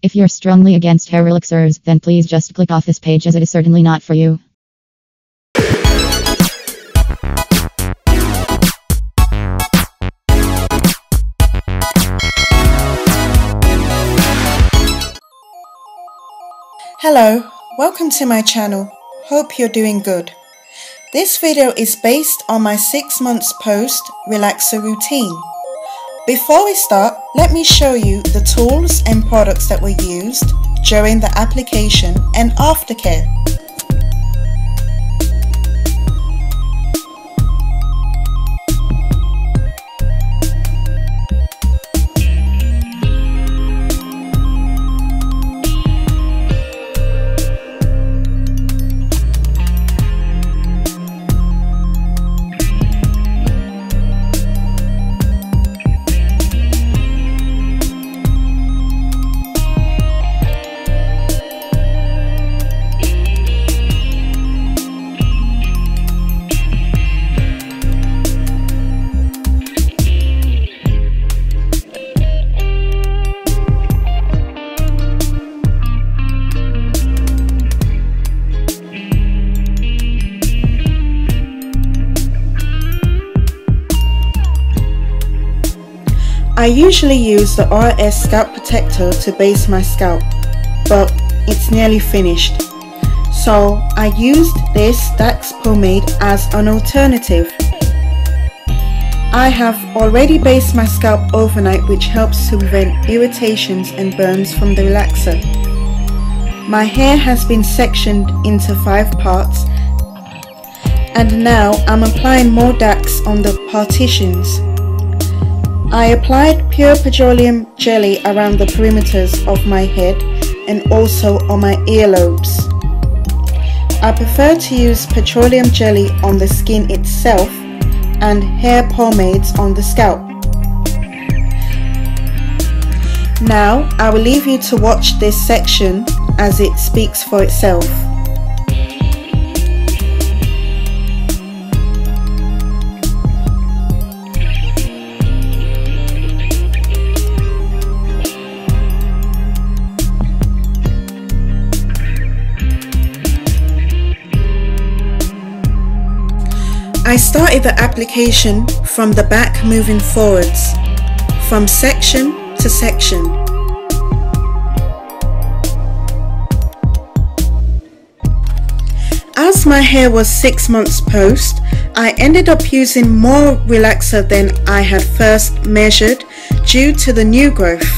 If you're strongly against hair relaxers, then please just click off this page, as it is certainly not for you. Hello, welcome to my channel. Hope you're doing good. This video is based on my 6 months post relaxer routine. Before we start, let me show you the tools and products that were used during the application and aftercare. I usually use the Ors Scalp Protector to base my scalp, but it's nearly finished. So I used this Dax pomade as an alternative. I have already based my scalp overnight, which helps to prevent irritations and burns from the relaxer. My hair has been sectioned into 5 parts, and now I'm applying more Dax on the partitions. I applied pure petroleum jelly around the perimeters of my head and also on my earlobes. I prefer to use petroleum jelly on the skin itself and hair pomades on the scalp. Now I will leave you to watch this section as it speaks for itself. I started the application from the back, moving forwards, from section to section. As my hair was 6 months post, I ended up using more relaxer than I had first measured due to the new growth.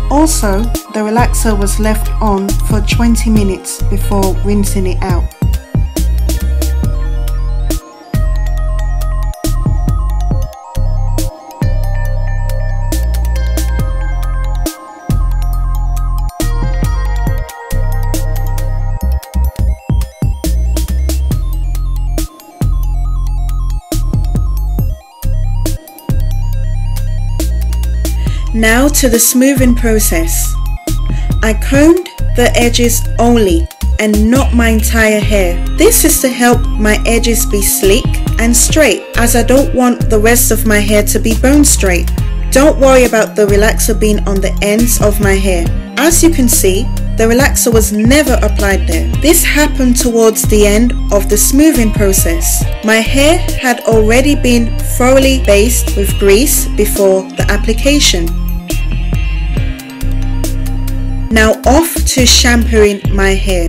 Also, the relaxer was left on for 20 minutes before rinsing it out. Now to the smoothing process. I combed the edges only and not my entire hair. This is to help my edges be sleek and straight, as I don't want the rest of my hair to be bone straight. Don't worry about the relaxer being on the ends of my hair. As you can see, the relaxer was never applied there. This happened towards the end of the smoothing process. My hair had already been thoroughly based with grease before the application. Now off to shampooing my hair.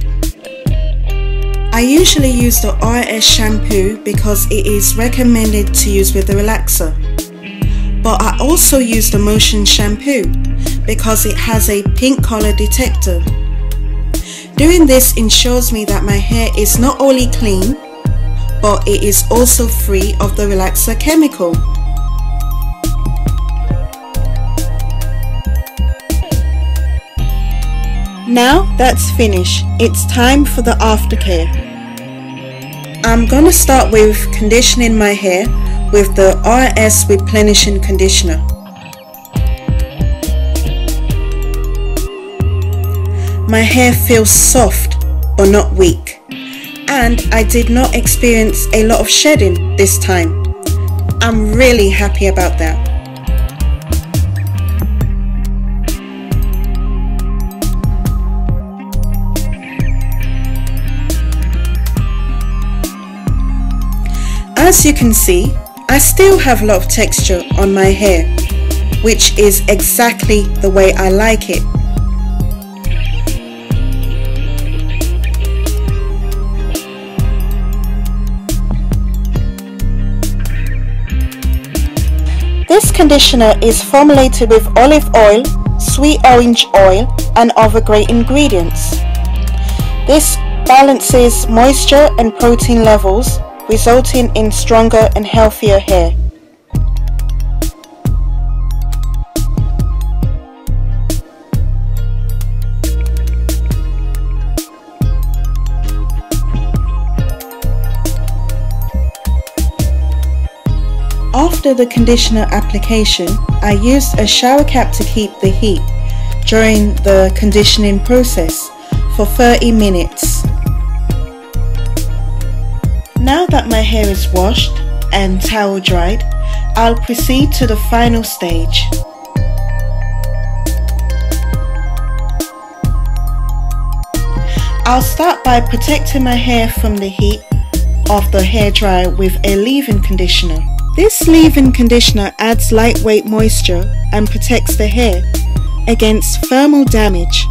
I usually use the Ors shampoo because it is recommended to use with the relaxer. But I also use the Motion shampoo because it has a pink color detector. Doing this ensures me that my hair is not only clean, but it is also free of the relaxer chemical. Now that's finished, it's time for the aftercare. I'm gonna start with conditioning my hair with the Ors Replenishing conditioner. My hair feels soft but not weak, and I did not experience a lot of shedding this time. I'm really happy about that. As you can see, I still have a lot of texture on my hair, which is exactly the way I like it. This conditioner is formulated with olive oil, sweet orange oil and other great ingredients. This balances moisture and protein levels, resulting in stronger and healthier hair. After the conditioner application, I used a shower cap to keep the heat during the conditioning process for 30 minutes. Now that my hair is washed and towel dried, I'll proceed to the final stage. I'll start by protecting my hair from the heat of the hairdryer with a leave-in conditioner. This leave-in conditioner adds lightweight moisture and protects the hair against thermal damage.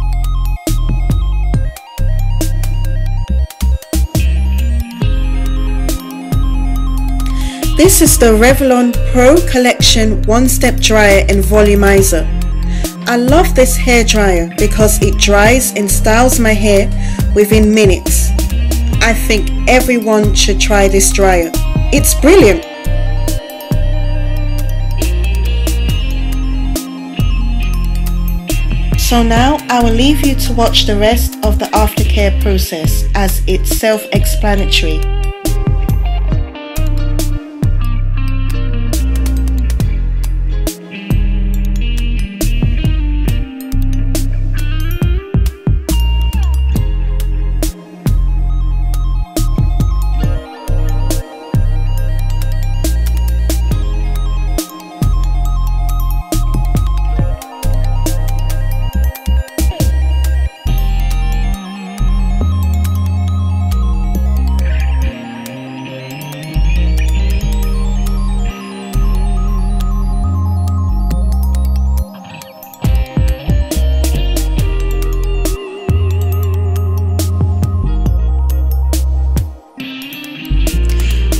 This is the Revlon Pro Collection One-Step Dryer and Volumizer. I love this hair dryer because it dries and styles my hair within minutes. I think everyone should try this dryer. It's brilliant. So now I will leave you to watch the rest of the aftercare process, as it's self-explanatory.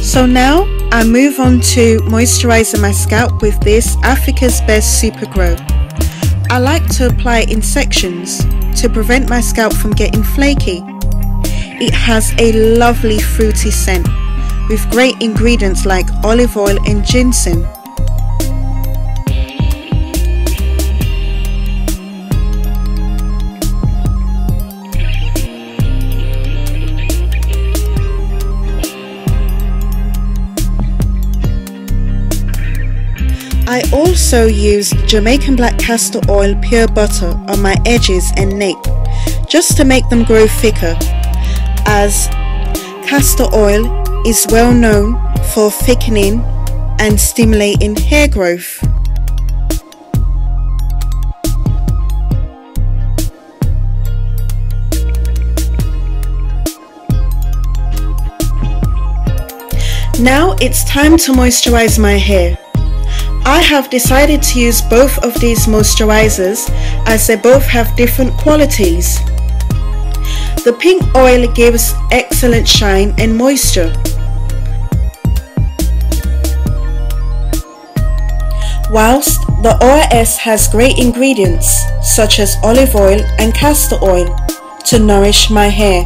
So now I move on to moisturizing my scalp with this Africa's Best Super Grow. I like to apply it in sections to prevent my scalp from getting flaky. It has a lovely fruity scent with great ingredients like olive oil and ginseng. I also use Jamaican black castor oil pure butter on my edges and nape just to make them grow thicker, as castor oil is well known for thickening and stimulating hair growth. Now it's time to moisturize my hair. I have decided to use both of these moisturizers as they both have different qualities. The pink oil gives excellent shine and moisture, whilst the Ors has great ingredients such as olive oil and castor oil to nourish my hair.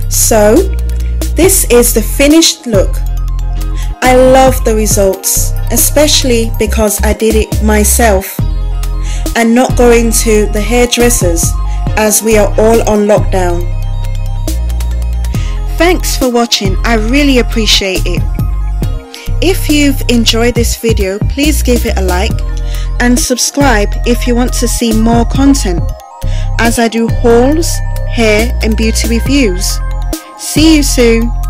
So, this is the finished look. I love the results, especially because I did it myself and not going to the hairdressers as we are all on lockdown. Thanks for watching, I really appreciate it. If you've enjoyed this video, please give it a like and subscribe if you want to see more content, as I do hauls, hair and beauty reviews. See you soon.